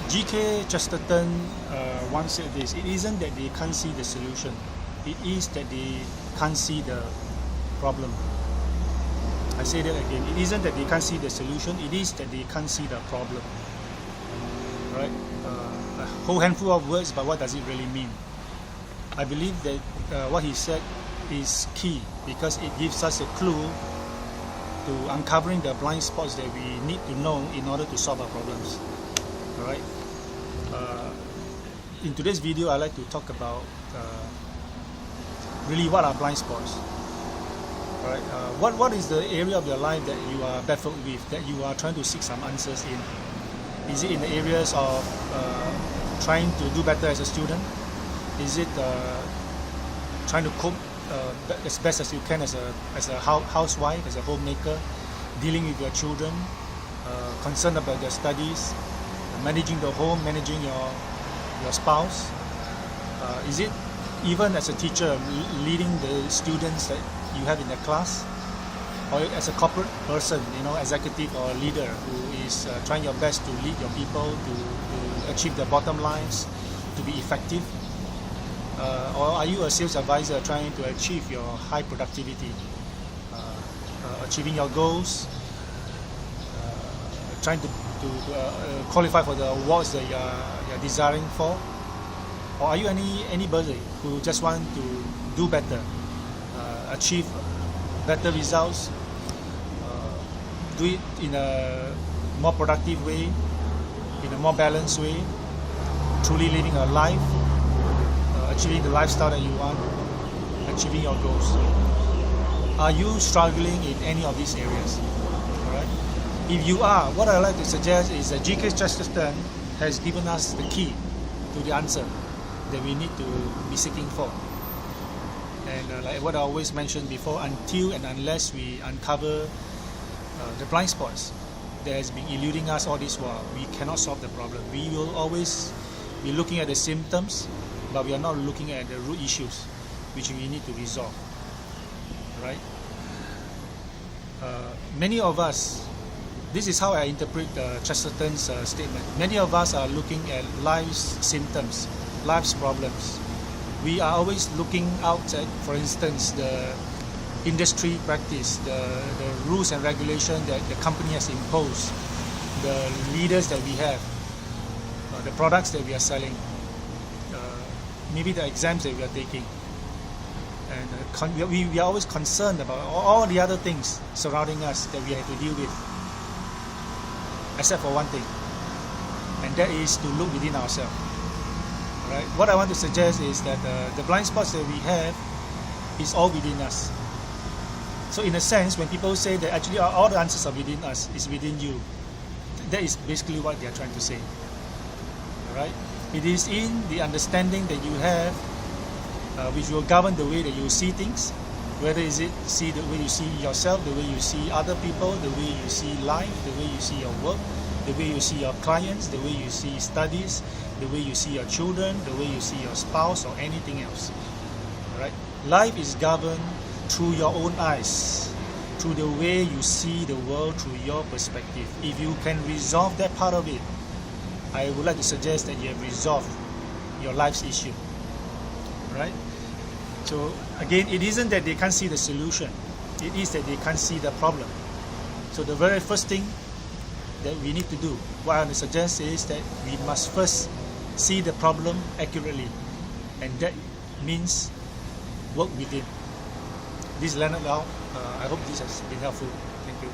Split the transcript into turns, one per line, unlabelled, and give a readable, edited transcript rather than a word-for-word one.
G.K. Chesterton once said this: it isn't that they can't see the solution, it is that they can't see the problem. I say that again: it isn't that they can't see the solution, it is that they can't see the problem. Right? A whole handful of words, but what does it really mean? I believe that what he said is key because it gives us a clue to uncovering the blind spots that we need to know in order to solve our problems. Alright. In today's video, I'd like to talk about really what are blind spots. Alright. What is the area of your life that you are baffled with, that you are trying to seek some answers in? Is it in the areas of trying to do better as a student? Is it trying to cope as best as you can as a housewife, as a homemaker, dealing with your children, concerned about their studies, managing the home, managing your spouse? Is it even as a teacher, leading the students that you have in the class, or as a corporate person, executive or leader who is trying your best to lead your people to achieve their bottom lines, to be effective? Or are you a sales advisor trying to achieve your high productivity, achieving your goals, trying to qualify for the awards that you're desiring for? Or are you anybody who just want to do better, achieve better results, do it in a more productive way, in a more balanced way, truly living a life, achieving the lifestyle that you want, achieving your goals? Are you struggling in any of these areas? Alright? If you are, what I like to suggest is that G.K. Chesterton has given us the key to the answer that we need to be seeking for. And like what I always mentioned before, until and unless we uncover the blind spots that has been eluding us all this while, we cannot solve the problem. We will always be looking at the symptoms, but we are not looking at the root issues which we need to resolve. Right? Many of us, this is how I interpret Chesterton's statement. Many of us are looking at life's symptoms, life's problems. We are always looking out at, for instance, the industry practice, the rules and regulation that the company has imposed, the leaders that we have, the products that we are selling, maybe the exams that we are taking. And we are always concerned about all the other things surrounding us that we have to deal with, except for one thing, and that is to look within ourselves. Right? What I want to suggest is that the blind spots that we have is all within us. So in a sense, when people say that actually all the answers are within us, is within you, that is basically what they are trying to say. Alright? It is in the understanding that you have which will govern the way that you see things, whether is it see the way you see yourself, the way you see other people, the way you see life, the way you see your work, the way you see your clients, the way you see studies, the way you see your children, the way you see your spouse, or anything else. Alright? Life is governed through your own eyes, through the way you see the world through your perspective. If you can resolve that part of it, I would like to suggest that you have resolved your life's issue. Right? So again, it isn't that they can't see the solution, it is that they can't see the problem. So the very first thing that we need to do, what I want to suggest, is that we must first see the problem accurately, and that means work within. This is Leonard Lau. I hope this has been helpful. Thank you.